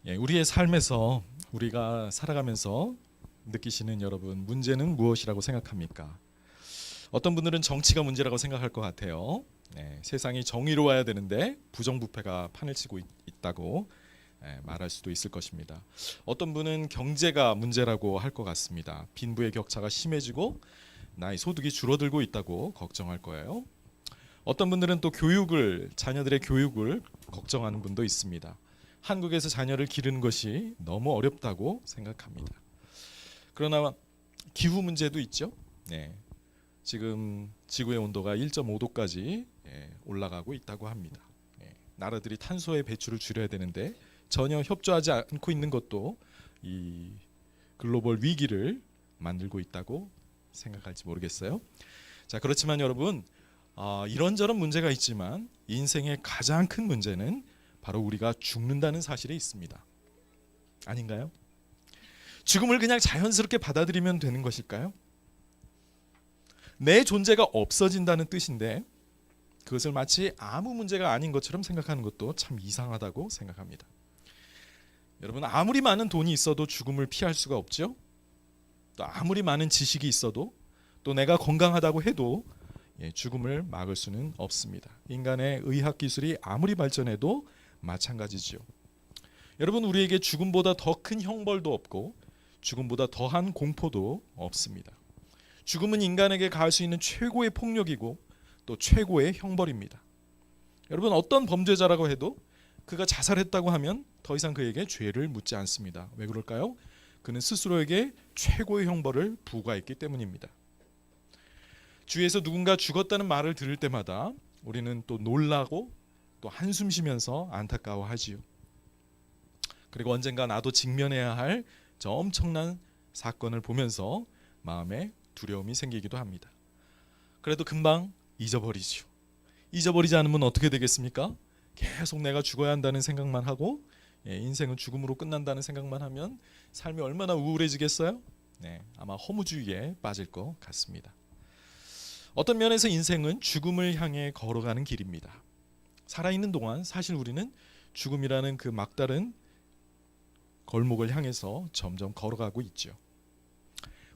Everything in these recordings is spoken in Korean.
우리의 삶에서 우리가 살아가면서 느끼시는 여러분, 문제는 무엇이라고 생각합니까? 어떤 분들은 정치가 문제라고 생각할 것 같아요. 세상이 정의로워야 되는데 부정부패가 판을 치고 있다고 말할 수도 있을 것입니다. 어떤 분은 경제가 문제라고 할 것 같습니다. 빈부의 격차가 심해지고 나의 소득이 줄어들고 있다고 걱정할 거예요. 어떤 분들은 또 자녀들의 교육을 걱정하는 분도 있습니다. 한국에서 자녀를 기르는 것이 너무 어렵다고 생각합니다. 그러나 기후 문제도 있죠. 지금 지구의 온도가 1.5도까지 올라가고 있다고 합니다. 나라들이 탄소의 배출을 줄여야 되는데 전혀 협조하지 않고 있는 것도 이 글로벌 위기를 만들고 있다고 생각할지 모르겠어요. 자, 그렇지만 여러분, 이런저런 문제가 있지만 인생의 가장 큰 문제는 바로 우리가 죽는다는 사실에 있습니다. 아닌가요? 죽음을 그냥 자연스럽게 받아들이면 되는 것일까요? 내 존재가 없어진다는 뜻인데 그것을 마치 아무 문제가 아닌 것처럼 생각하는 것도 참 이상하다고 생각합니다. 여러분, 아무리 많은 돈이 있어도 죽음을 피할 수가 없죠. 또 아무리 많은 지식이 있어도, 또 내가 건강하다고 해도 죽음을 막을 수는 없습니다. 인간의 의학 기술이 아무리 발전해도 마찬가지죠. 여러분, 우리에게 죽음보다 더 큰 형벌도 없고 죽음보다 더한 공포도 없습니다. 죽음은 인간에게 가할 수 있는 최고의 폭력이고 또 최고의 형벌입니다. 여러분, 어떤 범죄자라고 해도 그가 자살했다고 하면 더 이상 그에게 죄를 묻지 않습니다. 왜 그럴까요? 그는 스스로에게 최고의 형벌을 부과했기 때문입니다. 주위에서 누군가 죽었다는 말을 들을 때마다 우리는 또 놀라고 또 한숨 쉬면서 안타까워하지요. 그리고 언젠가 나도 직면해야 할 저 엄청난 사건을 보면서 마음에 두려움이 생기기도 합니다. 그래도 금방 잊어버리지요. 잊어버리지 않으면 어떻게 되겠습니까? 계속 내가 죽어야 한다는 생각만 하고 인생은 죽음으로 끝난다는 생각만 하면 삶이 얼마나 우울해지겠어요? 아마 허무주의에 빠질 것 같습니다. 어떤 면에서 인생은 죽음을 향해 걸어가는 길입니다. 살아있는 동안 사실 우리는 죽음이라는 그 막다른 골목을 향해서 점점 걸어가고 있죠.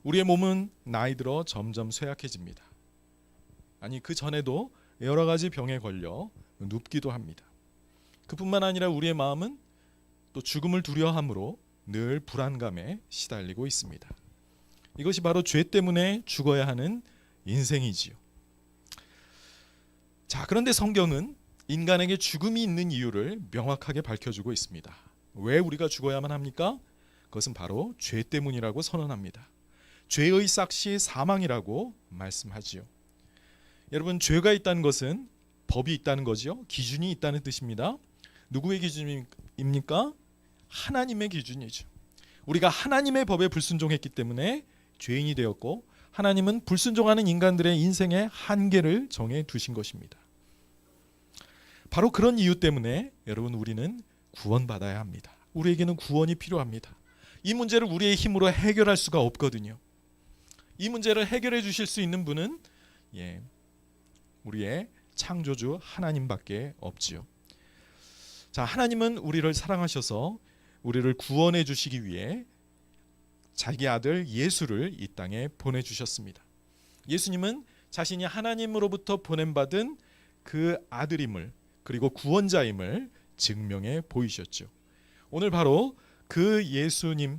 우리의 몸은 나이 들어 점점 쇠약해집니다. 아니, 그 전에도 여러 가지 병에 걸려 눕기도 합니다. 그뿐만 아니라 우리의 마음은 또 죽음을 두려워함으로 늘 불안감에 시달리고 있습니다. 이것이 바로 죄 때문에 죽어야 하는 인생이지요. 자, 그런데 성경은 인간에게 죽음이 있는 이유를 명확하게 밝혀주고 있습니다. 왜 우리가 죽어야만 합니까? 그것은 바로 죄 때문이라고 선언합니다. 죄의 삭시 사망이라고 말씀하지요. 여러분, 죄가 있다는 것은 법이 있다는 거죠. 기준이 있다는 뜻입니다. 누구의 기준입니까? 하나님의 기준이죠. 우리가 하나님의 법에 불순종했기 때문에 죄인이 되었고, 하나님은 불순종하는 인간들의 인생의 한계를 정해 두신 것입니다. 바로 그런 이유 때문에 여러분, 우리는 구원받아야 합니다. 우리에게는 구원이 필요합니다. 이 문제를 우리의 힘으로 해결할 수가 없거든요. 이 문제를 해결해 주실 수 있는 분은 우리의 창조주 하나님밖에 없지요. 자, 하나님은 우리를 사랑하셔서 우리를 구원해 주시기 위해 자기 아들 예수를 이 땅에 보내주셨습니다. 예수님은 자신이 하나님으로부터 보냄받은 그 아들임을, 그리고 구원자임을 증명해 보이셨죠. 오늘 바로 그 예수님의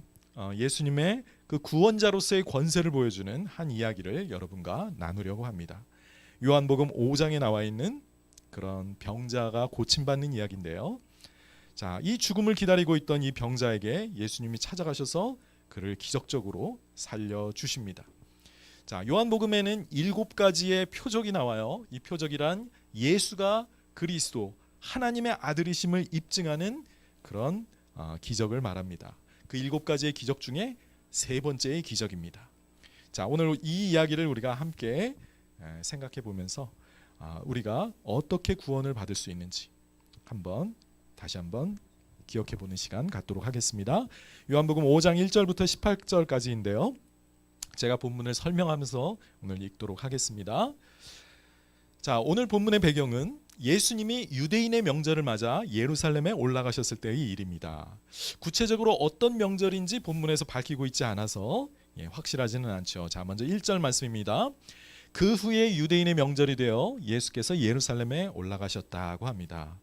그 구원자로서의 권세를 보여주는 한 이야기를 여러분과 나누려고 합니다. 요한복음 5장에 나와 있는 그런 병자가 고침받는 이야기인데요. 자, 이 죽음을 기다리고 있던 이 병자에게 예수님이 찾아가셔서 그를 기적적으로 살려주십니다. 자, 요한복음에는 7가지의 표적이 나와요. 이 표적이란 예수가 그리스도 하나님의 아들이심을 입증하는 그런 기적을 말합니다. 그 7가지의 기적 중에 3번째의 기적입니다. 자, 오늘 이 이야기를 우리가 함께 생각해 보면서 우리가 어떻게 구원을 받을 수 있는지 다시 한번 기억해 보는 시간 갖도록 하겠습니다. 요한복음 5장 1절부터 18절까지인데요. 제가 본문을 설명하면서 오늘 읽도록 하겠습니다. 자, 오늘 본문의 배경은 예수님이 유대인의 명절을 맞아 예루살렘에 올라가셨을 때의 일입니다. 구체적으로 어떤 명절인지 본문에서 밝히고 있지 않아서 확실하지는 않죠. 자, 먼저 1절 말씀입니다. 그 후에 유대인의 명절이 되어 예수께서 예루살렘에 올라가셨다고 합니다.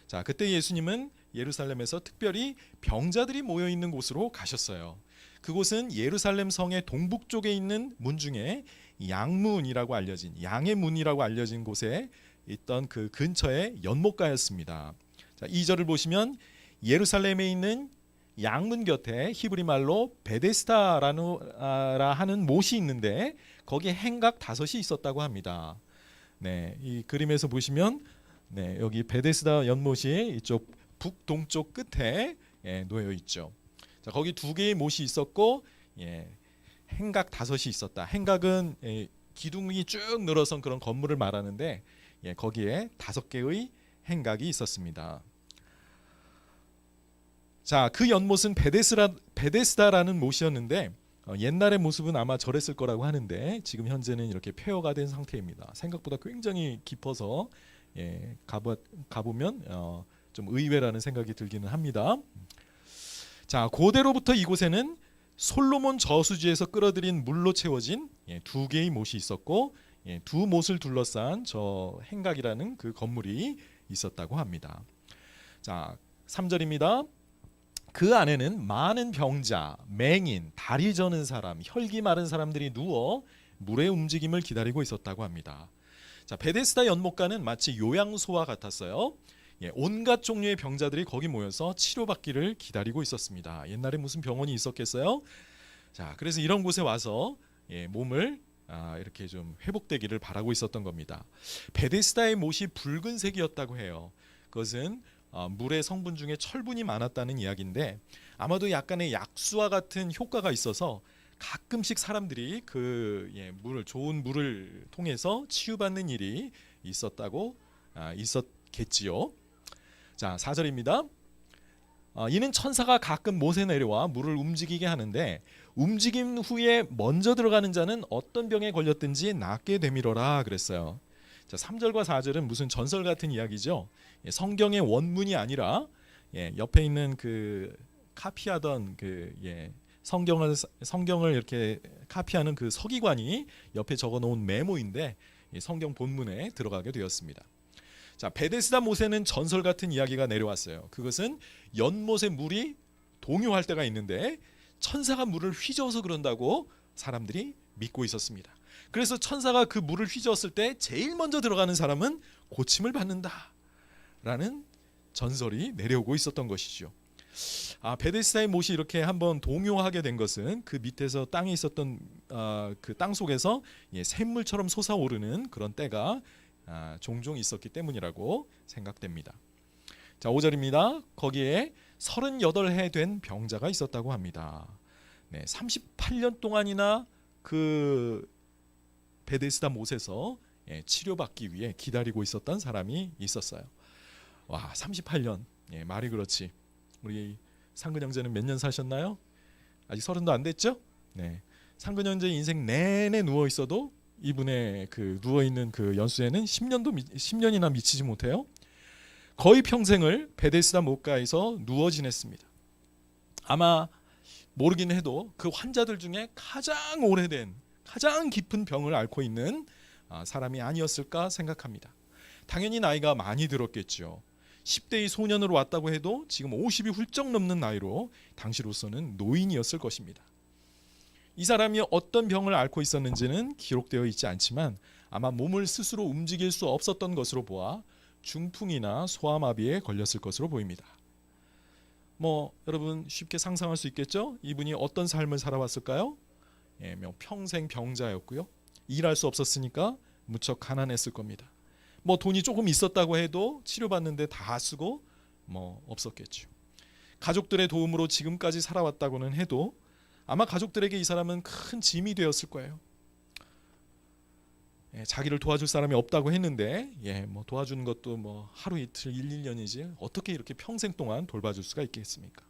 자, 그때 예수님은 예루살렘에서 특별히 병자들이 모여 있는 곳으로 가셨어요. 그곳은 예루살렘 성의 동북쪽에 있는 문 중에 양문이라고 알려진, 양의 문이라고 알려진 곳에 있던 그 근처의 연못가였습니다. 자, 2절을 보시면 예루살렘에 있는 양문 곁에 히브리 말로 베데스다라 하는 못이 있는데 거기에 행각 5이 있었다고 합니다. 네, 이 그림에서 보시면 여기 베데스다 연못이 이쪽 북동쪽 끝에 놓여 있죠. 자, 거기 2개의 못이 있었고 행각 5이 있었다. 행각은 기둥이 쭉 늘어선 그런 건물을 말하는데 거기에 5개의 행각이 있었습니다. 자, 그 연못은 베데스다라는 못이었는데 옛날의 모습은 아마 저랬을 거라고 하는데 지금 현재는 이렇게 폐허가 된 상태입니다. 생각보다 굉장히 깊어서 가보면 좀 의외라는 생각이 들기는 합니다. 자, 고대로부터 이곳에는 솔로몬 저수지에서 끌어들인 물로 채워진 2개의 못이 있었고 2못을 둘러싼 저 행각이라는 그 건물이 있었다고 합니다. 자, 3절입니다. 그 안에는 많은 병자, 맹인, 다리 저는 사람, 혈기 마른 사람들이 누워 물의 움직임을 기다리고 있었다고 합니다. 자, 베데스다 연못가는 마치 요양소와 같았어요. 온갖 종류의 병자들이 거기 모여서 치료받기를 기다리고 있었습니다. 옛날에 무슨 병원이 있었겠어요? 자, 그래서 이런 곳에 와서 몸을 이렇게 좀 회복되기를 바라고 있었던 겁니다. 베데스다의 못이 붉은색이었다고 해요. 그것은 물의 성분 중에 철분이 많았다는 이야기인데 아마도 약간의 약수와 같은 효과가 있어서 가끔씩 사람들이 그 좋은 물을 통해서 치유받는 일이 있었겠지요. 자, 4절입니다. 이는 천사가 가끔 못에 내려와 물을 움직이게 하는데 움직임 후에 먼저 들어가는 자는 어떤 병에 걸렸든지 낫게 되밀어라 그랬어요. 자, 3절과 4절은 무슨 전설 같은 이야기죠. 성경의 원문이 아니라 옆에 있는 그 카피하던 성경을 이렇게 카피하는 그 서기관이 옆에 적어놓은 메모인데 성경 본문에 들어가게 되었습니다. 자, 베데스다 못에는 전설 같은 이야기가 내려왔어요. 그것은 연못의 물이 동요할 때가 있는데 천사가 물을 휘저어서 그런다고 사람들이 믿고 있었습니다. 그래서 천사가 그 물을 휘저었을 때 제일 먼저 들어가는 사람은 고침을 받는다라는 전설이 내려오고 있었던 것이죠. 베데스다의 못이 이렇게 한번 동요하게 된 것은 그 밑에서 땅에 있었던 그 땅 속에서 샘물처럼 솟아오르는 그런 때가 종종 있었기 때문이라고 생각됩니다. 자, 5절입니다. 거기에 38해 된 병자가 있었다고 합니다. 38년 동안이나 그 베데스다 못에서 치료받기 위해 기다리고 있었던 사람이 있었어요. 와, 38년. 말이 그렇지. 우리 상근 형제는 몇 년 사셨나요? 아직 30도 안 됐죠? 네. 상근 형제 인생 내내 누워 있어도 이분의 그 누워 있는 그 연수에는 10년이나 미치지 못해요. 거의 평생을 베데스다 못가에서 누워 지냈습니다. 아마 모르긴 해도 그 환자들 중에 가장 오래된, 가장 깊은 병을 앓고 있는 사람이 아니었을까 생각합니다. 당연히 나이가 많이 들었겠죠. 10대의 소년으로 왔다고 해도 지금 50이 훌쩍 넘는 나이로 당시로서는 노인이었을 것입니다. 이 사람이 어떤 병을 앓고 있었는지는 기록되어 있지 않지만 아마 몸을 스스로 움직일 수 없었던 것으로 보아 중풍이나 소아마비에 걸렸을 것으로 보입니다. 여러분 쉽게 상상할 수 있겠죠? 이분이 어떤 삶을 살아왔을까요? 평생 병자였고요. 일할 수 없었으니까 무척 가난했을 겁니다. 돈이 조금 있었다고 해도 치료받는데 다 쓰고 없었겠죠. 가족들의 도움으로 지금까지 살아왔다고는 해도 아마 가족들에게 이 사람은 큰 짐이 되었을 거예요. 자기를 도와줄 사람이 없다고 했는데 도와주는 것도 하루 이틀 1-2년이지 어떻게 이렇게 평생 동안 돌봐줄 수가 있겠습니까?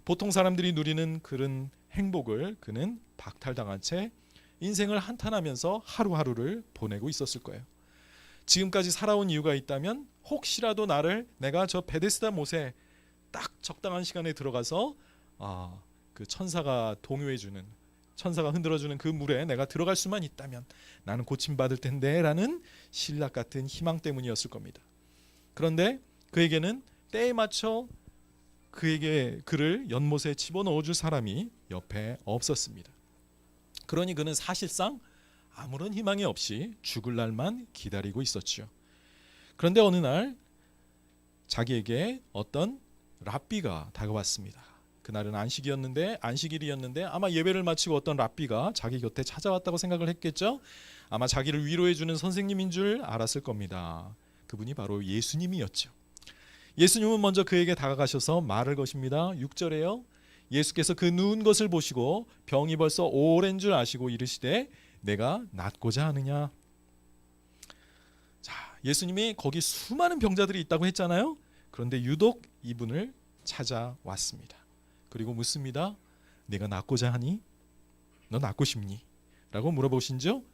보통 사람들이 누리는 그런 행복을 그는 박탈당한 채 인생을 한탄하면서 하루하루를 보내고 있었을 거예요. 지금까지 살아온 이유가 있다면 혹시라도 내가 저 베데스다 못에 딱 적당한 시간에 들어가서 그 천사가 동요해주는, 천사가 흔들어주는 그 물에 내가 들어갈 수만 있다면 나는 고침받을 텐데 라는 신락 같은 희망 때문이었을 겁니다. 그런데 그에게는 때에 맞춰 그를 연못에 집어넣어줄 사람이 옆에 없었습니다. 그러니 그는 사실상 아무런 희망이 없이 죽을 날만 기다리고 있었죠. 그런데 어느 날 자기에게 어떤 랍비가 다가왔습니다. 그날은 안식일이었는데 아마 예배를 마치고 어떤 랍비가 자기 곁에 찾아왔다고 생각을 했겠죠. 아마 자기를 위로해주는 선생님인 줄 알았을 겁니다. 그분이 바로 예수님이었죠. 예수님은 먼저 그에게 다가가셔서 말을 거십니다. 6절에요. 예수께서 그 누운 것을 보시고 병이 벌써 오랜 줄 아시고 이르시되 내가 낫고자 하느냐. 자, 예수님이 거기 수많은 병자들이 있다고 했잖아요. 그런데 유독 이분을 찾아왔습니다. 그리고 묻습니다. 내가 낫고자 하니? 너 낫고 싶니? 라고 물어보신죠.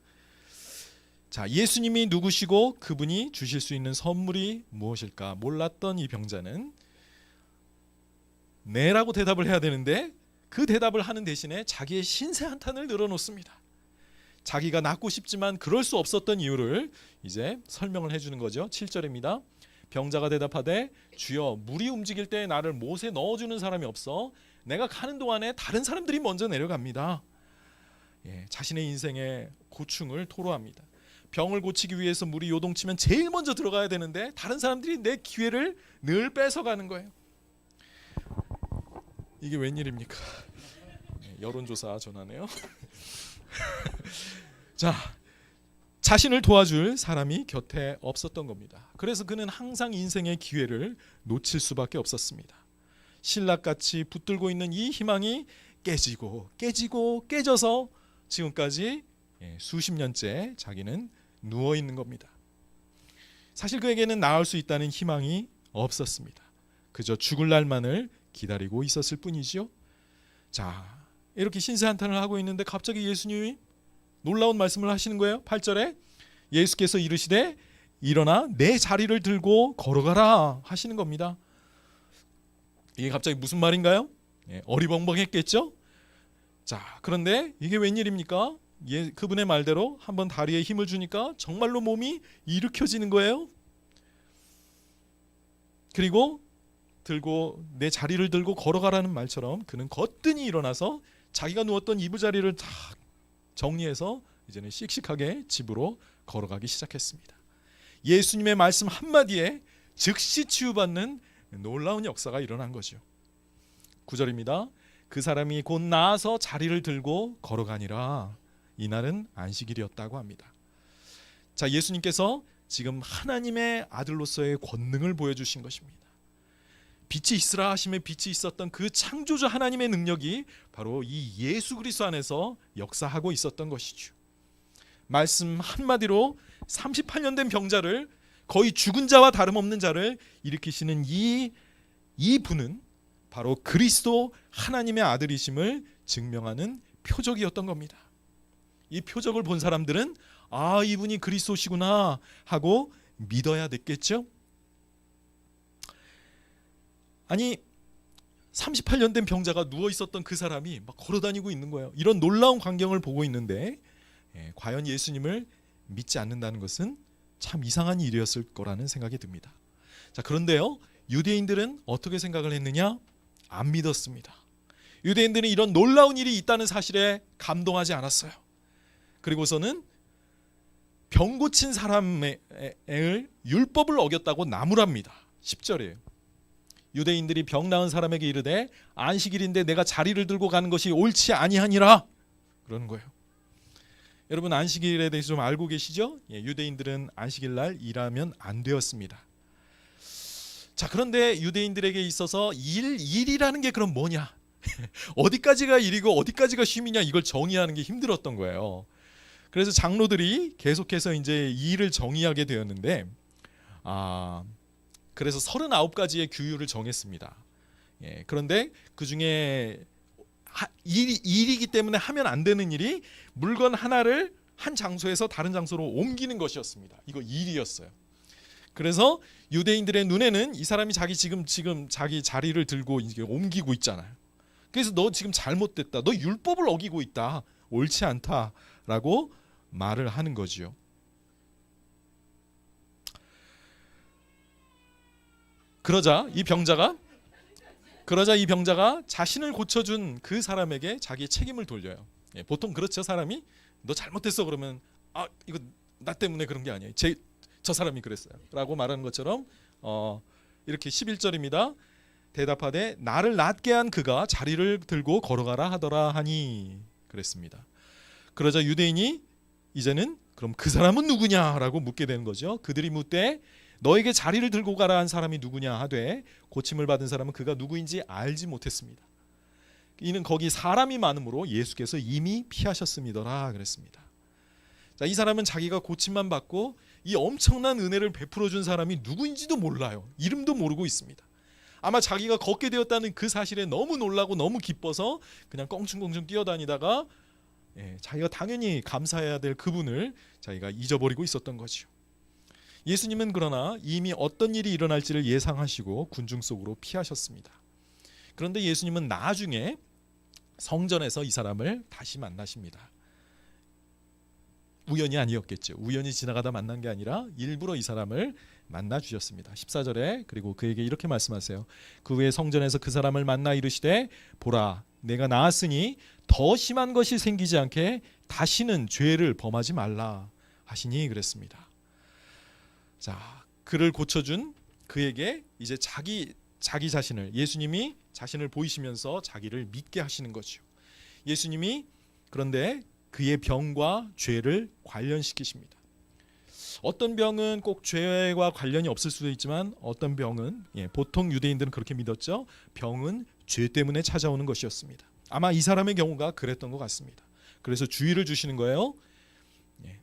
자, 예수님이 누구시고 그분이 주실 수 있는 선물이 무엇일까 몰랐던 이 병자는 네라고 대답을 해야 되는데 그 대답을 하는 대신에 자기의 신세 한탄을 늘어놓습니다. 자기가 낫고 싶지만 그럴 수 없었던 이유를 이제 설명을 해주는 거죠. 7절입니다. 병자가 대답하되 주여 물이 움직일 때 나를 못에 넣어주는 사람이 없어 내가 가는 동안에 다른 사람들이 먼저 내려갑니다. 자신의 인생의 고충을 토로합니다. 병을 고치기 위해서 물이 요동치면 제일 먼저 들어가야 되는데 다른 사람들이 내 기회를 늘 뺏어가는 거예요. 이게 웬일입니까? 여론조사 전화네요. 자, 자신을 도와줄 사람이 곁에 없었던 겁니다. 그래서 그는 항상 인생의 기회를 놓칠 수밖에 없었습니다. 신락같이 붙들고 있는 이 희망이 깨져서 지금까지 수십 년째 자기는 누워 있는 겁니다. 사실 그에게는 나을 수 있다는 희망이 없었습니다. 그저 죽을 날만을 기다리고 있었을 뿐이지요. 자, 이렇게 신세한탄을 하고 있는데 갑자기 예수님이 놀라운 말씀을 하시는 거예요. 8절에 예수께서 이르시되 일어나 내 자리를 들고 걸어가라 하시는 겁니다. 이게 갑자기 무슨 말인가요? 어리벙벙했겠죠? 자, 그런데 이게 웬일입니까? 그분의 말대로 한번 다리에 힘을 주니까 정말로 몸이 일으켜지는 거예요. 그리고 내 자리를 들고 걸어가라는 말처럼 그는 거뜬히 일어나서 자기가 누웠던 이부자리를 다 정리해서 이제는 씩씩하게 집으로 걸어가기 시작했습니다. 예수님의 말씀 한마디에 즉시 치유받는 놀라운 역사가 일어난 거죠. 9절입니다. 그 사람이 곧 나아서 자리를 들고 걸어가니라. 이날은 안식일이었다고 합니다. 자, 예수님께서 지금 하나님의 아들로서의 권능을 보여주신 것입니다. 빛이 있으라 하심에 빛이 있었던 그 창조주 하나님의 능력이 바로 이 예수 그리스도 안에서 역사하고 있었던 것이죠. 말씀 한마디로 38년 된 병자를, 거의 죽은 자와 다름없는 자를 일으키시는 이 분은 바로 그리스도 하나님의 아들이심을 증명하는 표적이었던 겁니다. 이 표적을 본 사람들은 이분이 그리스도시구나 하고 믿어야 됐겠죠. 아니 38년 된 병자가 누워 있었던 그 사람이 막 걸어다니고 있는 거예요. 이런 놀라운 광경을 보고 있는데 과연 예수님을 믿지 않는다는 것은 참 이상한 일이었을 거라는 생각이 듭니다. 자, 그런데요, 유대인들은 어떻게 생각을 했느냐? 안 믿었습니다. 유대인들은 이런 놀라운 일이 있다는 사실에 감동하지 않았어요. 그리고서는 병 고친 사람의 율법을 어겼다고 나무랍니다. 10절이에요. 유대인들이 병 나은 사람에게 이르되 안식일인데 내가 자리를 들고 가는 것이 옳지 아니하니라 그러는 거예요. 여러분, 안식일에 대해서 좀 알고 계시죠? 유대인들은 안식일 날 일하면 안 되었습니다. 자, 그런데 유대인들에게 있어서 일이라는 게 그럼 뭐냐? 어디까지가 일이고 어디까지가 쉼이냐, 이걸 정의하는 게 힘들었던 거예요. 그래서 장로들이 계속해서 이제 이 일을 정의하게 되었는데, 그래서 39가지의 규율을 정했습니다. 그런데 그 중에 일이기 때문에 하면 안 되는 일이 물건 하나를 한 장소에서 다른 장소로 옮기는 것이었습니다. 이거 일이었어요. 그래서 유대인들의 눈에는 이 사람이 지금 자기 자리를 들고 이게 옮기고 있잖아요. 그래서 너 지금 잘못됐다. 너 율법을 어기고 있다. 옳지 않다라고 말을 하는 거지요. 그러자 이 병자가 자신을 고쳐준 그 사람에게 자기의 책임을 돌려요. 보통 그렇죠. 사람이 너 잘못됐어 그러면 이거 나 때문에 그런 게 아니에요. 저 사람이 그랬어요 라고 말하는 것처럼 이렇게 11절입니다. 대답하되 나를 낫게 한 그가 자리를 들고 걸어가라 하더라 하니 그랬습니다. 그러자 유대인이 이제는 그럼 그 사람은 누구냐라고 묻게 되는 거죠. 그들이 묻되 너에게 자리를 들고 가라 한 사람이 누구냐 하되 고침을 받은 사람은 그가 누구인지 알지 못했습니다. 이는 거기 사람이 많으므로 예수께서 이미 피하셨음이더라 그랬습니다. 자, 이 사람은 자기가 고침만 받고 이 엄청난 은혜를 베풀어 준 사람이 누구인지도 몰라요. 이름도 모르고 있습니다. 아마 자기가 걷게 되었다는 그 사실에 너무 놀라고 너무 기뻐서 그냥 껑충껑충 뛰어다니다가 자기가 당연히 감사해야 될 그분을 자기가 잊어버리고 있었던 거죠. 예수님은 그러나 이미 어떤 일이 일어날지를 예상하시고 군중 속으로 피하셨습니다. 그런데 예수님은 나중에 성전에서 이 사람을 다시 만나십니다. 우연이 아니었겠죠. 우연히 지나가다 만난 게 아니라 일부러 이 사람을 만나 주셨습니다. 14절에 그리고 그에게 이렇게 말씀하세요. 그 후에 성전에서 그 사람을 만나 이르시되 보라 내가 나았으니 더 심한 것이 생기지 않게 다시는 죄를 범하지 말라 하시니 그랬습니다. 자, 그를 고쳐준 그에게 이제 자기 자신을 예수님이 자신을 보이시면서 자기를 믿게 하시는 거죠. 예수님이 그런데 그의 병과 죄를 관련시키십니다. 어떤 병은 꼭 죄와 관련이 없을 수도 있지만 어떤 병은 보통 유대인들은 그렇게 믿었죠. 병은 죄 때문에 찾아오는 것이었습니다. 아마 이 사람의 경우가 그랬던 것 같습니다. 그래서 주의를 주시는 거예요.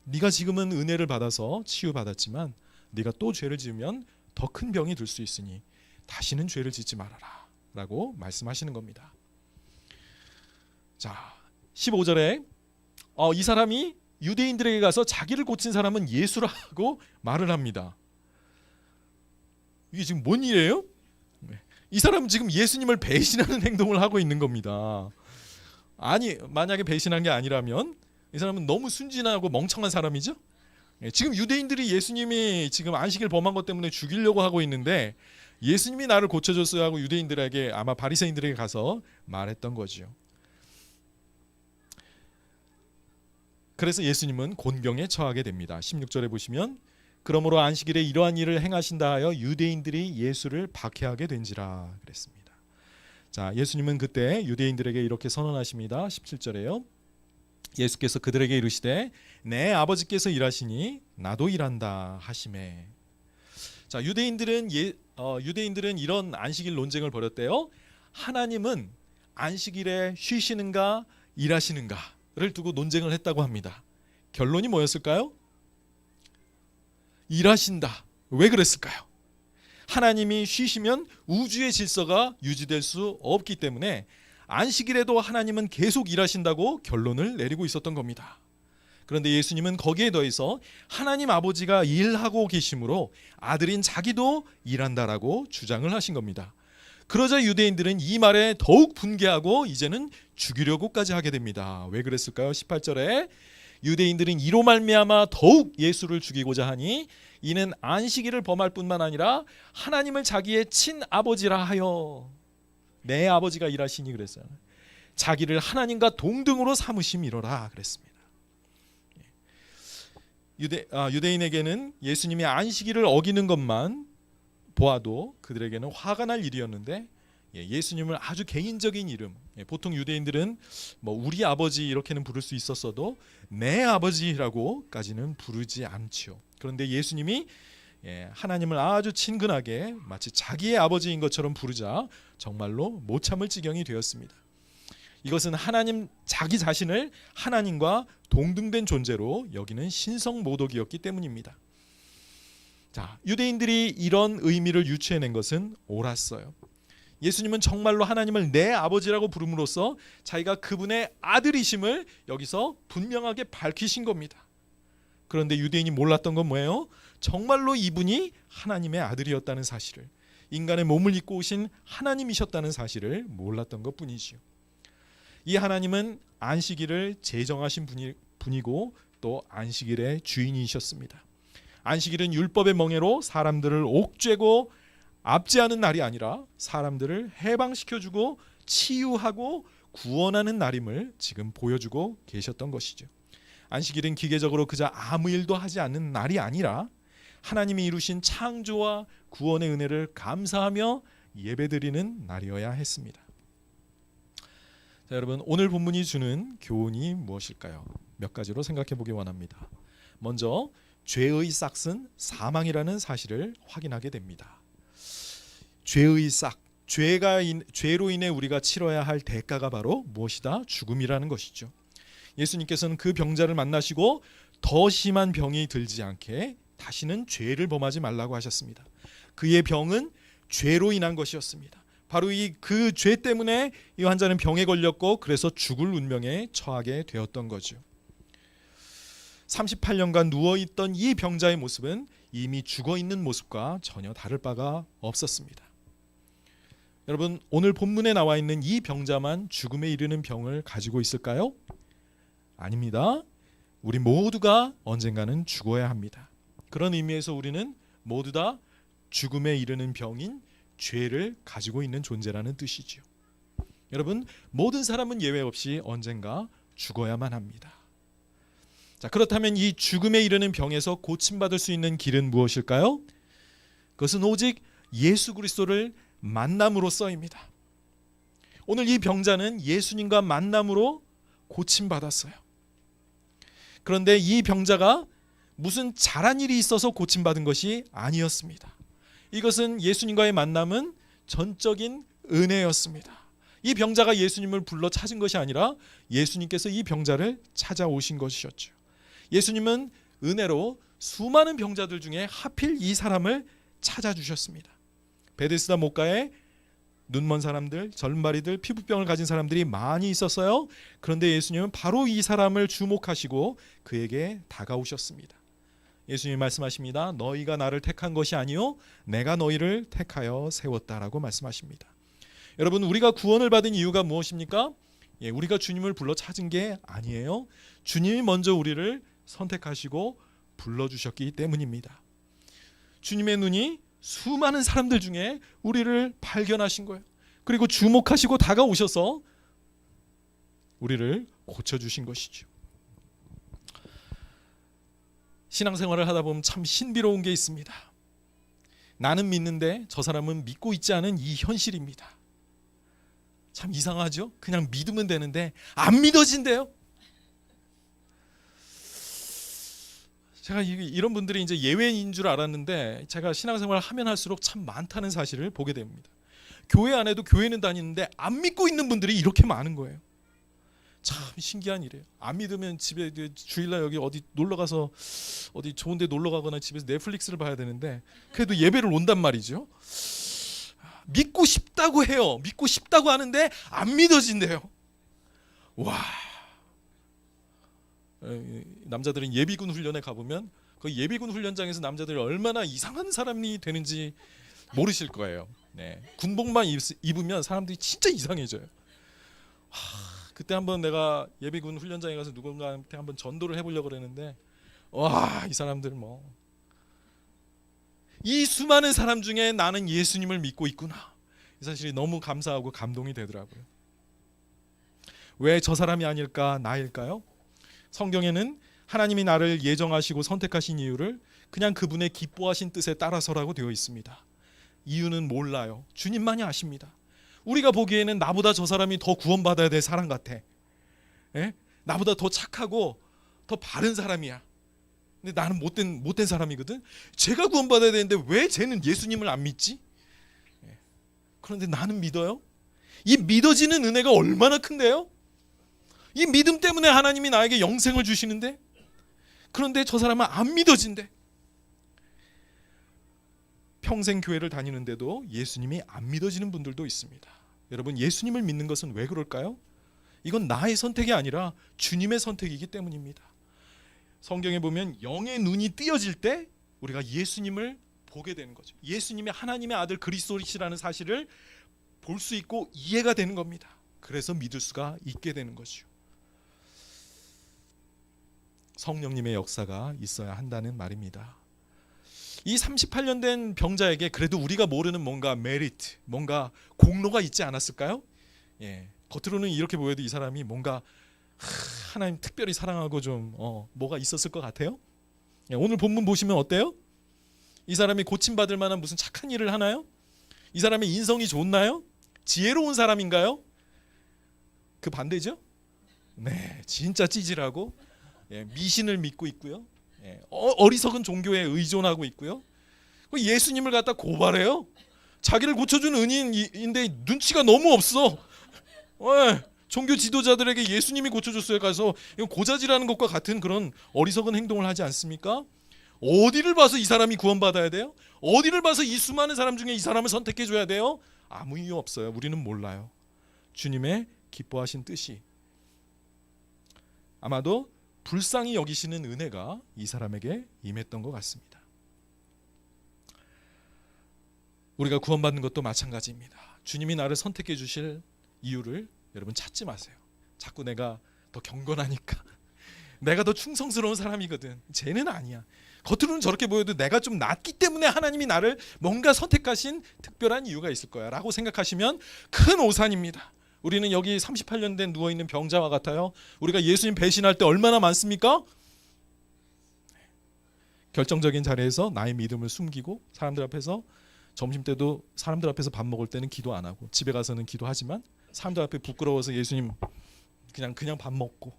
네가 지금은 은혜를 받아서 치유받았지만 네가 또 죄를 지으면 더 큰 병이 들 수 있으니 다시는 죄를 짓지 말아라 라고 말씀하시는 겁니다. 자, 15절에 이 사람이 유대인들에게 가서 자기를 고친 사람은 예수라고 말을 합니다. 이게 지금 뭔 일이에요? 이 사람은 지금 예수님을 배신하는 행동을 하고 있는 겁니다. 아니, 만약에 배신한 게 아니라면 이 사람은 너무 순진하고 멍청한 사람이죠. 지금 유대인들이 예수님이 지금 안식일 범한 것 때문에 죽이려고 하고 있는데 예수님이 나를 고쳐줬어야 하고 유대인들에게 아마 바리새인들에게 가서 말했던 거죠. 그래서 예수님은 곤경에 처하게 됩니다. 16절에 보시면 그러므로 안식일에 이러한 일을 행하신다 하여 유대인들이 예수를 박해하게 된지라 그랬습니다. 자, 예수님은 그때 유대인들에게 이렇게 선언하십니다. 17절에요. 예수께서 그들에게 이르시되 내 아버지께서 일하시니 나도 일한다 하시매. 자, 유대인들은 이런 안식일 논쟁을 벌였대요. 하나님은 안식일에 쉬시는가 일하시는가를 두고 논쟁을 했다고 합니다. 결론이 뭐였을까요? 일하신다. 왜 그랬을까요? 하나님이 쉬시면 우주의 질서가 유지될 수 없기 때문에 안식일에도 하나님은 계속 일하신다고 결론을 내리고 있었던 겁니다. 그런데 예수님은 거기에 더해서 하나님 아버지가 일하고 계시므로 아들인 자기도 일한다라고 주장을 하신 겁니다. 그러자 유대인들은 이 말에 더욱 분개하고 이제는 죽이려고까지 하게 됩니다. 왜 그랬을까요? 18절에 유대인들은 이로 말미암아 더욱 예수를 죽이고자 하니 이는 안식일을 범할 뿐만 아니라 하나님을 자기의 친아버지라 하여 내 아버지가 일하시니 그랬어요. 자기를 하나님과 동등으로 삼으심이로라 그랬습니다. 유대인에게는 예수님의 안식일을 어기는 것만 보아도 그들에게는 화가 날 일이었는데 예수님을 아주 개인적인 이름, 보통 유대인들은 뭐 우리 아버지 이렇게는 부를 수 있었어도 내 아버지라고까지는 부르지 않죠. 그런데 예수님이 하나님을 아주 친근하게 마치 자기의 아버지인 것처럼 부르자 정말로 못 참을 지경이 되었습니다. 이것은 하나님 자기 자신을 하나님과 동등된 존재로 여기는 신성모독이었기 때문입니다. 자, 유대인들이 이런 의미를 유추해낸 것은 옳았어요. 예수님은 정말로 하나님을 내 아버지라고 부름으로써 자기가 그분의 아들이심을 여기서 분명하게 밝히신 겁니다. 그런데 유대인이 몰랐던 건 뭐예요? 정말로 이분이 하나님의 아들이었다는 사실을, 인간의 몸을 입고 오신 하나님이셨다는 사실을 몰랐던 것뿐이지요. 이 하나님은 안식일을 제정하신 분이고 또 안식일의 주인이셨습니다. 안식일은 율법의 멍에로 사람들을 옥죄고 압제하는 날이 아니라 사람들을 해방시켜주고 치유하고 구원하는 날임을 지금 보여주고 계셨던 것이죠. 안식일은 기계적으로 그저 아무 일도 하지 않는 날이 아니라 하나님이 이루신 창조와 구원의 은혜를 감사하며 예배드리는 날이어야 했습니다. 자, 여러분, 오늘 본문이 주는 교훈이 무엇일까요? 몇 가지로 생각해 보기 원합니다. 먼저 죄의 싹은 사망이라는 사실을 확인하게 됩니다. 죄의 싹, 죄로 인해 우리가 치러야 할 대가가 바로 무엇이다? 죽음이라는 것이죠. 예수님께서는 그 병자를 만나시고 더 심한 병이 들지 않게 다시는 죄를 범하지 말라고 하셨습니다. 그의 병은 죄로 인한 것이었습니다. 바로 그 죄 때문에 이 환자는 병에 걸렸고 그래서 죽을 운명에 처하게 되었던 거죠. 38년간 누워있던 이 병자의 모습은 이미 죽어있는 모습과 전혀 다를 바가 없었습니다. 여러분, 오늘 본문에 나와 있는 이 병자만 죽음에 이르는 병을 가지고 있을까요? 아닙니다. 우리 모두가 언젠가는 죽어야 합니다. 그런 의미에서 우리는 모두 다 죽음에 이르는 병인 죄를 가지고 있는 존재라는 뜻이죠. 여러분, 모든 사람은 예외 없이 언젠가 죽어야만 합니다. 자, 그렇다면 이 죽음에 이르는 병에서 고침받을 수 있는 길은 무엇일까요? 그것은 오직 예수 그리스도를 만남으로써입니다. 오늘 이 병자는 예수님과 만남으로 고침받았어요. 그런데 이 병자가 무슨 잘한 일이 있어서 고침받은 것이 아니었습니다. 이것은 예수님과의 만남은 전적인 은혜였습니다. 이 병자가 예수님을 불러 찾은 것이 아니라 예수님께서 이 병자를 찾아오신 것이었죠. 예수님은 은혜로 수많은 병자들 중에 하필 이 사람을 찾아주셨습니다. 베데스다 못가에 눈먼 사람들, 절름발이들, 피부병을 가진 사람들이 많이 있었어요. 그런데 예수님은 바로 이 사람을 주목하시고 그에게 다가오셨습니다. 예수님이 말씀하십니다. 너희가 나를 택한 것이 아니요 내가 너희를 택하여 세웠다라고 말씀하십니다. 여러분, 우리가 구원을 받은 이유가 무엇입니까? 우리가 주님을 불러 찾은 게 아니에요. 주님이 먼저 우리를 선택하시고 불러주셨기 때문입니다. 주님의 눈이 수많은 사람들 중에 우리를 발견하신 거예요. 그리고 주목하시고 다가오셔서 우리를 고쳐주신 것이죠. 신앙생활을 하다 보면 참 신비로운 게 있습니다. 나는 믿는데 저 사람은 믿고 있지 않은 이 현실입니다. 참 이상하죠? 그냥 믿으면 되는데 안 믿어진대요. 제가 이런 분들이 이제 예외인 줄 알았는데 제가 신앙생활을 하면 할수록 참 많다는 사실을 보게 됩니다. 교회 안에도 교회는 다니는데 안 믿고 있는 분들이 이렇게 많은 거예요. 참 신기한 일이에요. 안 믿으면 집에 주일날 여기 어디 놀러 가서 어디 좋은 데 놀러 가거나 집에서 넷플릭스를 봐야 되는데 그래도 예배를 온단 말이죠. 믿고 싶다고 해요. 믿고 싶다고 하는데 안 믿어진대요. 와. 남자들은 예비군 훈련에 가보면 그 예비군 훈련장에서 남자들이 얼마나 이상한 사람이 되는지 모르실 거예요. 네. 군복만 입으면 사람들이 진짜 이상해져요. 그때 한번 내가 예비군 훈련장에 가서 누군가한테 한번 전도를 해보려고 그랬는데 와, 이 사람들 이 수많은 사람 중에 나는 예수님을 믿고 있구나. 이 사실이 너무 감사하고 감동이 되더라고요. 왜 저 사람이 아닐까 나일까요? 성경에는 하나님이 나를 예정하시고 선택하신 이유를 그냥 그분의 기뻐하신 뜻에 따라서라고 되어 있습니다. 이유는 몰라요. 주님만이 아십니다. 우리가 보기에는 나보다 저 사람이 더 구원받아야 될 사람 같아. 나보다 더 착하고 더 바른 사람이야. 근데 나는 못된 사람이거든. 제가 구원받아야 되는데 왜 쟤는 예수님을 안 믿지? 그런데 나는 믿어요. 이 믿어지는 은혜가 얼마나 큰데요? 이 믿음 때문에 하나님이 나에게 영생을 주시는데 그런데 저 사람은 안 믿어진대. 평생 교회를 다니는데도 예수님이 안 믿어지는 분들도 있습니다. 여러분, 예수님을 믿는 것은 왜 그럴까요? 이건 나의 선택이 아니라 주님의 선택이기 때문입니다. 성경에 보면 영의 눈이 뜨여질 때 우리가 예수님을 보게 되는 거죠. 예수님이 하나님의 아들 그리스도이시라는 사실을 볼 수 있고 이해가 되는 겁니다. 그래서 믿을 수가 있게 되는 거죠. 성령님의 역사가 있어야 한다는 말입니다. 이 38년 된 병자에게 그래도 우리가 모르는 뭔가 메리트, 뭔가 공로가 있지 않았을까요? 겉으로는 이렇게 보여도 이 사람이 뭔가 하나님 특별히 사랑하고 좀 뭐가 있었을 것 같아요. 오늘 본문 보시면 어때요? 이 사람이 고침받을 만한 무슨 착한 일을 하나요? 이 사람의 인성이 좋나요? 지혜로운 사람인가요? 그 반대죠? 네, 진짜 찌질하고 미신을 믿고 있고요. 어리석은 종교에 의존하고 있고요. 예수님을 갖다 고발해요. 자기를 고쳐준 은인인데 눈치가 너무 없어. 종교 지도자들에게 예수님이 고쳐줬어요. 가서 고자질하는 것과 같은 그런 어리석은 행동을 하지 않습니까? 어디를 봐서 이 사람이 구원받아야 돼요? 어디를 봐서 이 수많은 사람 중에 이 사람을 선택해 줘야 돼요? 아무 이유 없어요. 우리는 몰라요. 주님의 기뻐하신 뜻이 아마도 불쌍히 여기시는 은혜가 이 사람에게 임했던 것 같습니다. 우리가 구원받는 것도 마찬가지입니다. 주님이 나를 선택해 주실 이유를 여러분 찾지 마세요. 자꾸 내가 더 경건하니까 내가 더 충성스러운 사람이거든. 쟤는 아니야. 겉으로는 저렇게 보여도 내가 좀 낫기 때문에 하나님이 나를 뭔가 선택하신 특별한 이유가 있을 거야 라고 생각하시면 큰 오산입니다. 우리는 여기 38년 된 누워있는 병자와 같아요. 우리가 예수님 배신할 때 얼마나 많습니까? 결정적인 자리에서 나의 믿음을 숨기고 사람들 앞에서 점심때도 사람들 앞에서 밥 먹을 때는 기도 안 하고 집에 가서는 기도하지만 사람들 앞에 부끄러워서 예수님 그냥 밥 먹고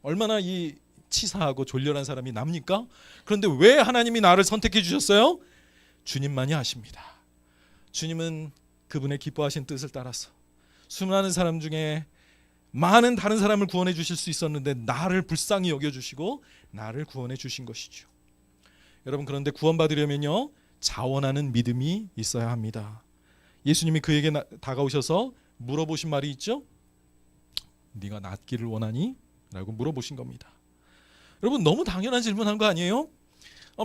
얼마나 이 치사하고 졸렬한 사람이 납니까? 그런데 왜 하나님이 나를 선택해 주셨어요? 주님만이 아십니다. 주님은 그분의 기뻐하신 뜻을 따라서 수많은 사람 중에 많은 다른 사람을 구원해 주실 수 있었는데 나를 불쌍히 여겨주시고 나를 구원해 주신 것이죠. 여러분 그런데 구원받으려면요 자원하는 믿음이 있어야 합니다. 예수님이 그에게 다가오셔서 물어보신 말이 있죠. 네가 낫기를 원하니? 라고 물어보신 겁니다. 여러분 너무 당연한 질문한 거 아니에요?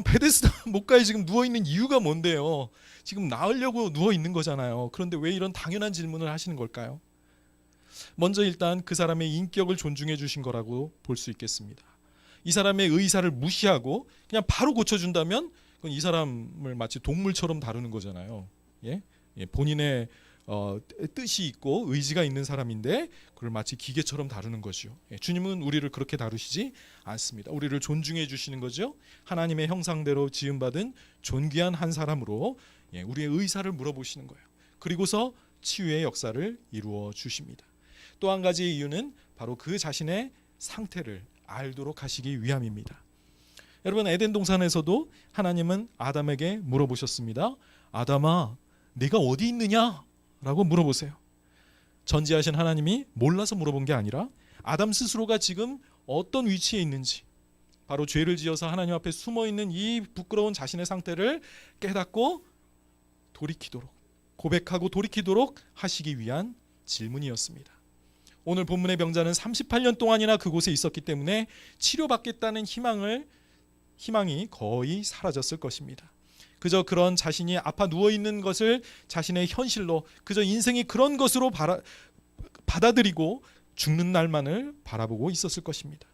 베데스다 목가에 지금 누워있는 이유가 뭔데요? 지금 나으려고 누워있는 거잖아요. 그런데 왜 이런 당연한 질문을 하시는 걸까요? 먼저 일단 그 사람의 인격을 존중해 주신 거라고 볼 수 있겠습니다. 이 사람의 의사를 무시하고 그냥 바로 고쳐준다면 그건 이 사람을 마치 동물처럼 다루는 거잖아요. 본인의 뜻이 있고 의지가 있는 사람인데 그걸 마치 기계처럼 다루는 거죠. 주님은 우리를 그렇게 다루시지 않습니다. 우리를 존중해 주시는 거죠. 하나님의 형상대로 지음받은 존귀한 한 사람으로 우리의 의사를 물어보시는 거예요. 그리고서 치유의 역사를 이루어 주십니다. 또 한 가지의 이유는 바로 그 자신의 상태를 알도록 하시기 위함입니다. 여러분 에덴 동산에서도 하나님은 아담에게 물어보셨습니다. 아담아, 네가 어디 있느냐? 라고 물어보세요. 전지하신 하나님이 몰라서 물어본 게 아니라 아담 스스로가 지금 어떤 위치에 있는지 바로 죄를 지어서 하나님 앞에 숨어있는 이 부끄러운 자신의 상태를 깨닫고 돌이키도록 고백하고 돌이키도록 하시기 위한 질문이었습니다. 오늘 본문의 병자는 38년 동안이나 그곳에 있었기 때문에 치료받겠다는 희망이 거의 사라졌을 것입니다. 그저 그런 자신이 아파 누워있는 것을 자신의 현실로 그저 인생이 그런 것으로 받아들이고 죽는 날만을 바라보고 있었을 것입니다.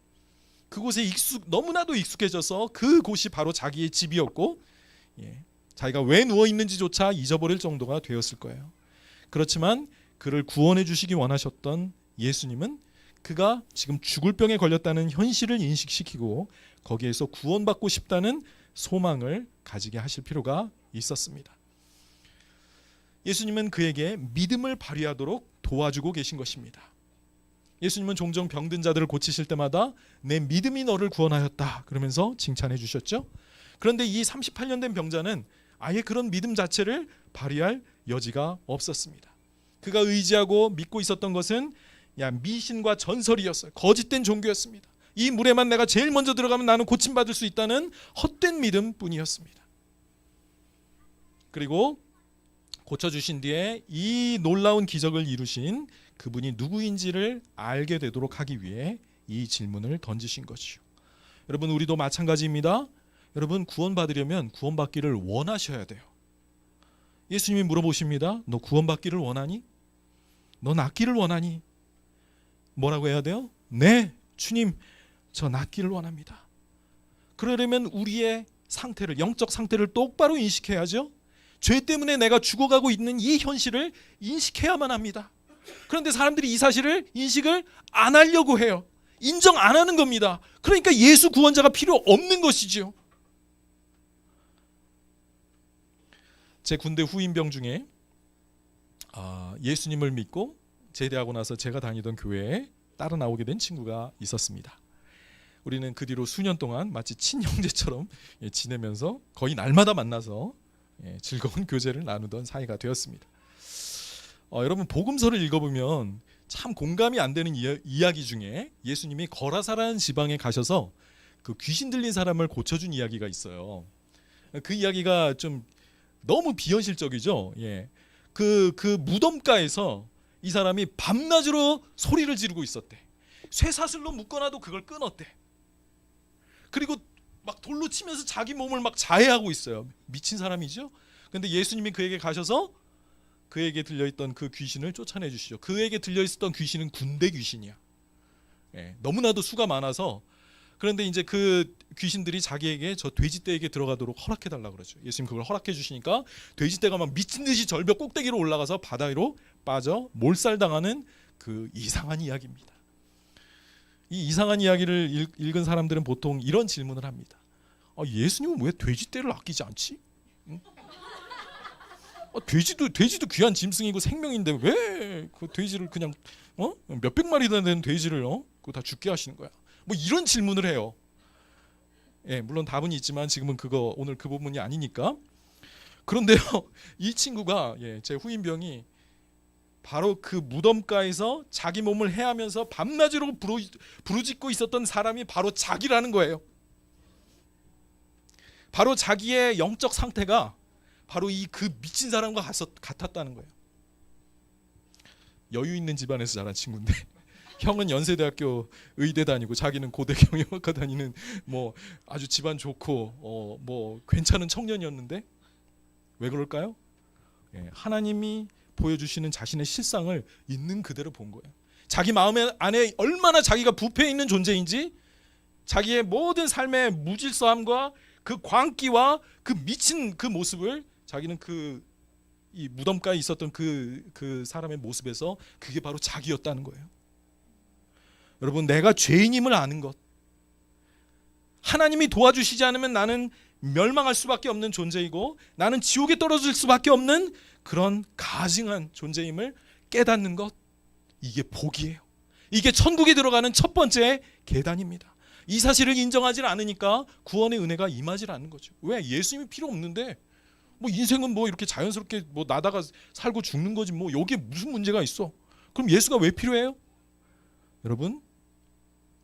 그곳에 너무나도 익숙해져서 그곳이 바로 자기의 집이었고 자기가 왜 누워있는지조차 잊어버릴 정도가 되었을 거예요. 그렇지만 그를 구원해 주시기 원하셨던 예수님은 그가 지금 죽을 병에 걸렸다는 현실을 인식시키고 거기에서 구원받고 싶다는 소망을 가지게 하실 필요가 있었습니다. 예수님은 그에게 믿음을 발휘하도록 도와주고 계신 것입니다. 예수님은 종종 병든 자들을 고치실 때마다 내 믿음이 너를 구원하였다 그러면서 칭찬해 주셨죠. 그런데 이 38년 된 병자는 아예 그런 믿음 자체를 발휘할 여지가 없었습니다. 그가 의지하고 믿고 있었던 것은 미신과 전설이었어요. 거짓된 종교였습니다. 이 물에만 내가 제일 먼저 들어가면 나는 고침받을 수 있다는 헛된 믿음뿐이었습니다. 그리고 고쳐주신 뒤에 이 놀라운 기적을 이루신 그분이 누구인지를 알게 되도록 하기 위해 이 질문을 던지신 것이죠. 여러분 우리도 마찬가지입니다. 여러분 구원받으려면 구원받기를 원하셔야 돼요. 예수님이 물어보십니다. 너 구원받기를 원하니? 너 낫기를 원하니? 뭐라고 해야 돼요? 네, 주님, 저 낫기를 원합니다. 그러려면 우리의 상태를, 영적 상태를 똑바로 인식해야죠. 죄 때문에 내가 죽어가고 있는 이 현실을 인식해야만 합니다. 그런데 사람들이 이 사실을 인식을 안 하려고 해요. 인정 안 하는 겁니다. 그러니까 예수 구원자가 필요 없는 것이죠. 제 군대 후임병 중에 예수님을 믿고 제대하고 나서 제가 다니던 교회에 따라 나오게 된 친구가 있었습니다. 우리는 그 뒤로 수년 동안 마치 친형제처럼 지내면서 거의 날마다 만나서 즐거운 교제를 나누던 사이가 되었습니다. 여러분 복음서를 읽어보면 참 공감이 안 되는 이야기 중에 예수님이 거라사라는 지방에 가셔서 그 귀신 들린 사람을 고쳐준 이야기가 있어요. 그 이야기가 좀 너무 비현실적이죠. 그 무덤가에서 이 사람이 밤낮으로 소리를 지르고 있었대. 쇠사슬로 묶어놔도 그걸 끊었대. 그리고 막 돌로 치면서 자기 몸을 막 자해하고 있어요. 미친 사람이죠. 근데 예수님이 그에게 가셔서 그에게 들려있던 그 귀신을 쫓아내 주시죠. 그에게 들려있었던 귀신은 군대 귀신이야. 너무나도 수가 많아서. 그런데 이제 그 귀신들이 자기에게 저 돼지떼에게 들어가도록 허락해달라고 그러죠. 예수님 그걸 허락해 주시니까 돼지떼가 막 미친 듯이 절벽 꼭대기로 올라가서 바다로 빠져 몰살당하는 그 이상한 이야기입니다. 이 이상한 이야기를 읽은 사람들은 보통 이런 질문을 합니다. 예수님은 왜 돼지떼를 아끼지 않지? 응? 돼지도 귀한 짐승이고 생명인데 왜 그 돼지를 그냥 몇백 마리나 되는 돼지를 그거 다 죽게 하시는 거야? 뭐 이런 질문을 해요. 물론 답은 있지만 지금은 오늘 그 부분이 아니니까. 그런데요, 이 친구가 제 후임병이 바로 그 무덤가에서 자기 몸을 해하면서 밤낮으로 부르짖고 있었던 사람이 바로 자기라는 거예요. 바로 자기의 영적 상태가 바로 그 미친 사람과 같았다는 거예요. 여유 있는 집안에서 자란 친구인데 형은 연세대학교 의대 다니고 자기는 고대 경영학과 다니는 뭐 아주 집안 좋고 뭐 괜찮은 청년이었는데 왜 그럴까요? 하나님이 보여주시는 자신의 실상을 있는 그대로 본 거예요. 자기 마음 안에 얼마나 자기가 부패해 있는 존재인지, 자기의 모든 삶의 무질서함과 그 광기와 그 미친 그 모습을 자기는 이 무덤가에 있었던 그 사람의 모습에서 그게 바로 자기였다는 거예요. 여러분, 내가 죄인임을 아는 것, 하나님이 도와주시지 않으면 나는 멸망할 수밖에 없는 존재이고 나는 지옥에 떨어질 수밖에 없는 그런 가증한 존재임을 깨닫는 것, 이게 복이에요. 이게 천국에 들어가는 첫 번째 계단입니다. 이 사실을 인정하지 않으니까 구원의 은혜가 임하지 않는 거죠. 왜? 예수님이 필요 없는데 뭐 인생은 뭐 이렇게 자연스럽게 뭐 나다가 살고 죽는 거지 뭐 여기에 무슨 문제가 있어? 그럼 예수가 왜 필요해요? 여러분,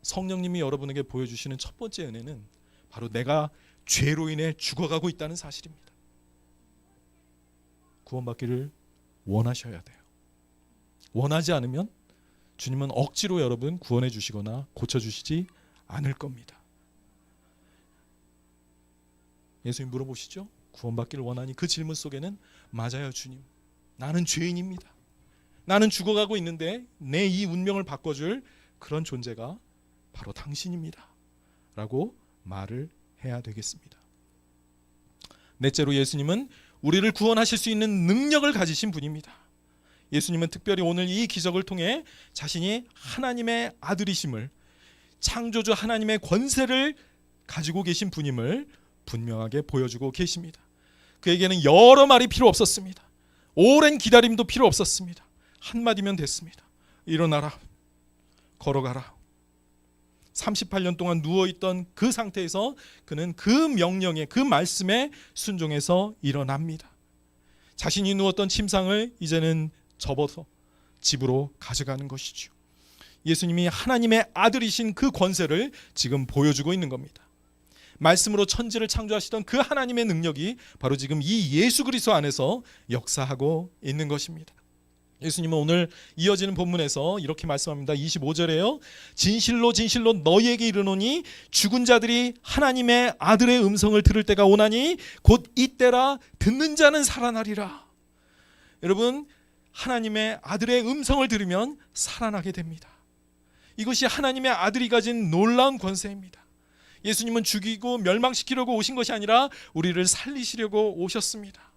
성령님이 여러분에게 보여주시는 첫 번째 은혜는 바로 내가 죄로 인해 죽어가고 있다는 사실입니다. 구원받기를 원하셔야 돼요. 원하지 않으면 주님은 억지로 여러분 구원해 주시거나 고쳐주시지 않을 겁니다. 예수님 물어보시죠. 구원받기를 원하니? 그 질문 속에는 맞아요 주님, 나는 죄인입니다. 나는 죽어가고 있는데 내 이 운명을 바꿔줄 그런 존재가 바로 당신입니다 라고 말을 해야 되겠습니다. 넷째로, 예수님은 우리를 구원하실 수 있는 능력을 가지신 분입니다. 예수님은 특별히 오늘 이 기적을 통해 자신이 하나님의 아들이심을, 창조주 하나님의 권세를 가지고 계신 분임을 분명하게 보여주고 계십니다. 그에게는 여러 말이 필요 없었습니다. 오랜 기다림도 필요 없었습니다. 한마디면 됐습니다. 일어나라, 걸어가라. 38년 동안 누워있던 그 상태에서 그는 그 명령에, 그 말씀에 순종해서 일어납니다. 자신이 누웠던 침상을 이제는 접어서 집으로 가져가는 것이죠. 예수님이 하나님의 아들이신 그 권세를 지금 보여주고 있는 겁니다. 말씀으로 천지를 창조하시던 그 하나님의 능력이 바로 지금 이 예수 그리스도 안에서 역사하고 있는 것입니다. 예수님은 오늘 이어지는 본문에서 이렇게 말씀합니다. 25절에요. 진실로 진실로 너희에게 이르노니 죽은 자들이 하나님의 아들의 음성을 들을 때가 오나니 곧 이때라. 듣는 자는 살아나리라. 여러분, 하나님의 아들의 음성을 들으면 살아나게 됩니다. 이것이 하나님의 아들이 가진 놀라운 권세입니다. 예수님은 죽이고 멸망시키려고 오신 것이 아니라 우리를 살리시려고 오셨습니다.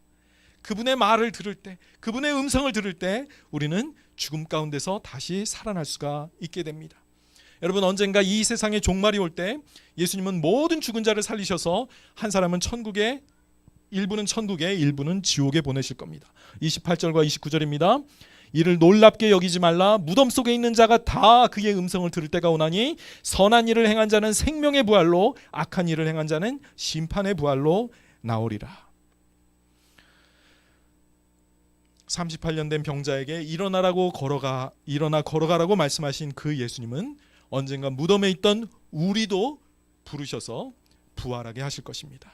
그분의 말을 들을 때, 그분의 음성을 들을 때 우리는 죽음 가운데서 다시 살아날 수가 있게 됩니다. 여러분, 언젠가 이 세상의 종말이 올 때 예수님은 모든 죽은 자를 살리셔서 한 사람은 천국에, 일부는 천국에, 일부는 지옥에 보내실 겁니다. 28절과 29절입니다. 이를 놀랍게 여기지 말라. 무덤 속에 있는 자가 다 그의 음성을 들을 때가 오나니 선한 일을 행한 자는 생명의 부활로, 악한 일을 행한 자는 심판의 부활로 나오리라. 38년 된 병자에게 일어나 걸어가라고 말씀하신 그 예수님은 언젠가 무덤에 있던 우리도 부르셔서 부활하게 하실 것입니다.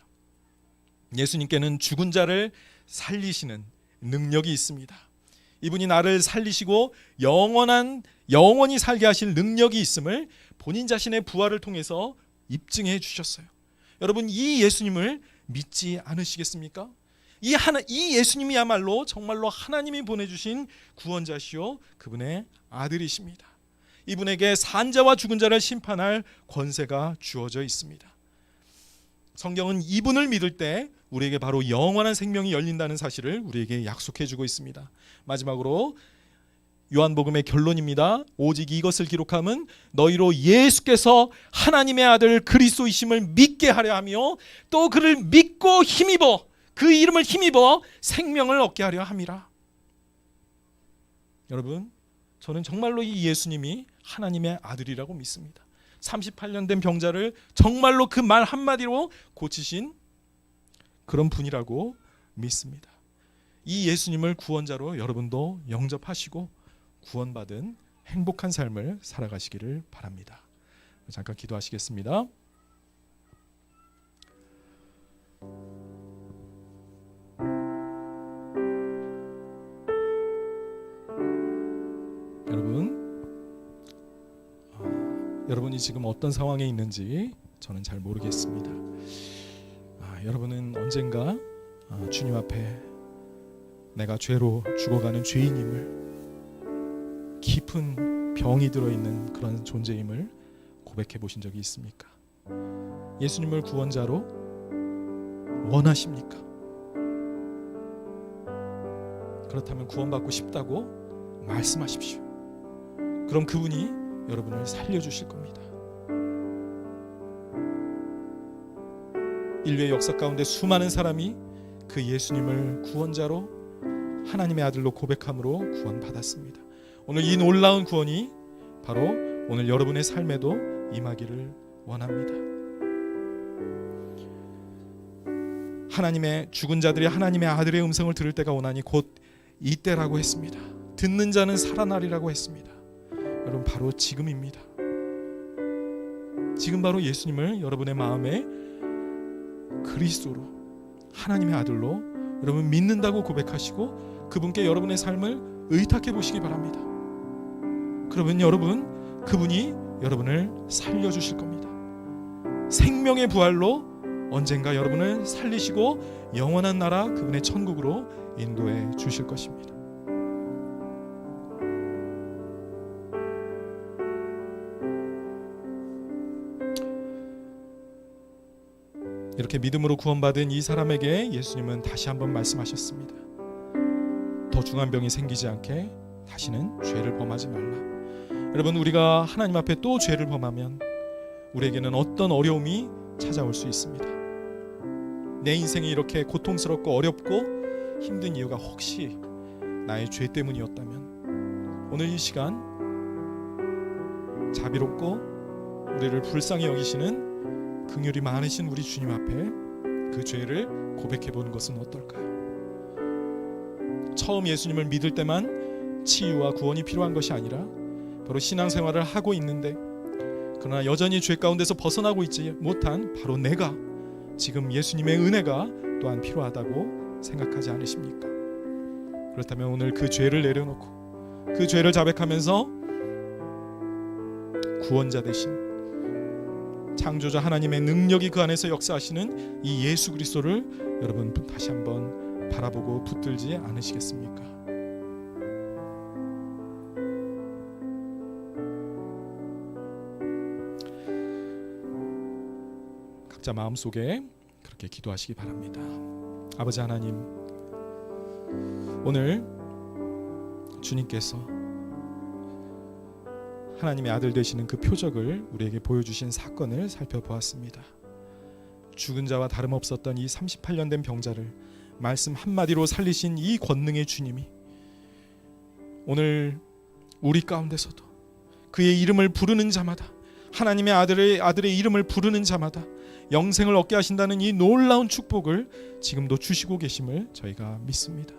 예수님께는 죽은 자를 살리시는 능력이 있습니다. 이분이 나를 살리시고 영원히 살게 하실 능력이 있음을 본인 자신의 부활을 통해서 입증해 주셨어요. 여러분, 이 예수님을 믿지 않으시겠습니까? 이 예수님이야말로 정말로 하나님이 보내주신 구원자시요 그분의 아들이십니다. 이분에게 산자와 죽은 자를 심판할 권세가 주어져 있습니다. 성경은 이분을 믿을 때 우리에게 바로 영원한 생명이 열린다는 사실을 우리에게 약속해 주고 있습니다. 마지막으로 요한복음의 결론입니다. 오직 이것을 기록함은 너희로 예수께서 하나님의 아들 그리스도이심을 믿게 하려 하며 또 그를 믿고 힘입어, 그 이름을 힘입어 생명을 얻게 하려 함이라. 여러분, 저는 정말로 이 예수님이 하나님의 아들이라고 믿습니다. 38년 된 병자를 정말로 그 말 한마디로 고치신 그런 분이라고 믿습니다. 이 예수님을 구원자로 여러분도 영접하시고 구원받은 행복한 삶을 살아가시기를 바랍니다. 잠깐 기도하시겠습니다. 여러분이 지금 어떤 상황에 있는지 저는 잘 모르겠습니다. 여러분은 언젠가 주님 앞에 내가 죄로 죽어가는 죄인임을, 깊은 병이 들어있는 그런 존재임을 고백해 보신 적이 있습니까? 예수님을 구원자로 원하십니까? 그렇다면 구원받고 싶다고 말씀하십시오. 그럼 그분이 여러분을 살려주실 겁니다. 인류의 역사 가운데 수많은 사람이 그 예수님을 구원자로, 하나님의 아들로 고백함으로 구원받았습니다. 오늘 이 놀라운 구원이 바로 오늘 여러분의 삶에도 임하기를 원합니다. 하나님의 죽은 자들이 하나님의 아들의 음성을 들을 때가 오나니 곧 이때라고 했습니다. 듣는 자는 살아나리라고 했습니다. 여러분, 바로 지금입니다. 지금 바로 예수님을 여러분의 마음에 그리스도로, 하나님의 아들로 여러분 믿는다고 고백하시고 그분께 여러분의 삶을 의탁해 보시기 바랍니다. 그러면 여러분, 그분이 여러분을 살려주실 겁니다. 생명의 부활로 언젠가 여러분을 살리시고 영원한 나라, 그분의 천국으로 인도해 주실 것입니다. 이렇게 믿음으로 구원받은 이 사람에게 예수님은 다시 한번 말씀하셨습니다. 더 중한 병이 생기지 않게 다시는 죄를 범하지 말라. 여러분, 우리가 하나님 앞에 또 죄를 범하면 우리에게는 어떤 어려움이 찾아올 수 있습니다. 내 인생이 이렇게 고통스럽고 어렵고 힘든 이유가 혹시 나의 죄 때문이었다면 오늘 이 시간 자비롭고 우리를 불쌍히 여기시는 긍휼이 많으신 우리 주님 앞에 그 죄를 고백해 보는 것은 어떨까요? 처음 예수님을 믿을 때만 치유와 구원이 필요한 것이 아니라 바로 신앙생활을 하고 있는데 그러나 여전히 죄 가운데서 벗어나고 있지 못한 바로 내가 지금 예수님의 은혜가 또한 필요하다고 생각하지 않으십니까? 그렇다면 오늘 그 죄를 내려놓고 그 죄를 자백하면서 구원자 되신 창조자 하나님의 능력이 그 안에서 역사하시는 이 예수 그리스도를 여러분 다시 한번 바라보고 붙들지 않으시겠습니까? 각자 마음속에 그렇게 기도하시기 바랍니다. 아버지 하나님, 오늘 주님께서 하나님의 아들 되시는 그 표적을 우리에게 보여주신 사건을 살펴보았습니다. 죽은 자와 다름없었던 이 38년 된 병자를 말씀 한마디로 살리신 이 권능의 주님이 오늘 우리 가운데서도 그의 이름을 부르는 자마다, 하나님의 아들의 이름을 부르는 자마다 영생을 얻게 하신다는 이 놀라운 축복을 지금도 주시고 계심을 저희가 믿습니다.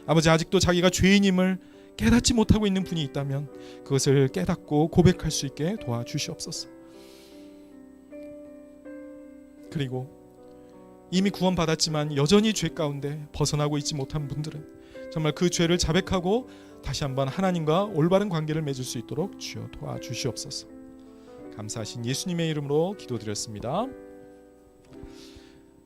아버지, 아직도 자기가 죄인임을 깨닫지 못하고 있는 분이 있다면 그것을 깨닫고 고백할 수 있게 도와주시옵소서. 그리고 이미 구원받았지만 여전히 죄 가운데 벗어나고 있지 못한 분들은 정말 그 죄를 자백하고 다시 한번 하나님과 올바른 관계를 맺을 수 있도록 주여 도와주시옵소서. 감사하신 예수님의 이름으로 기도드렸습니다.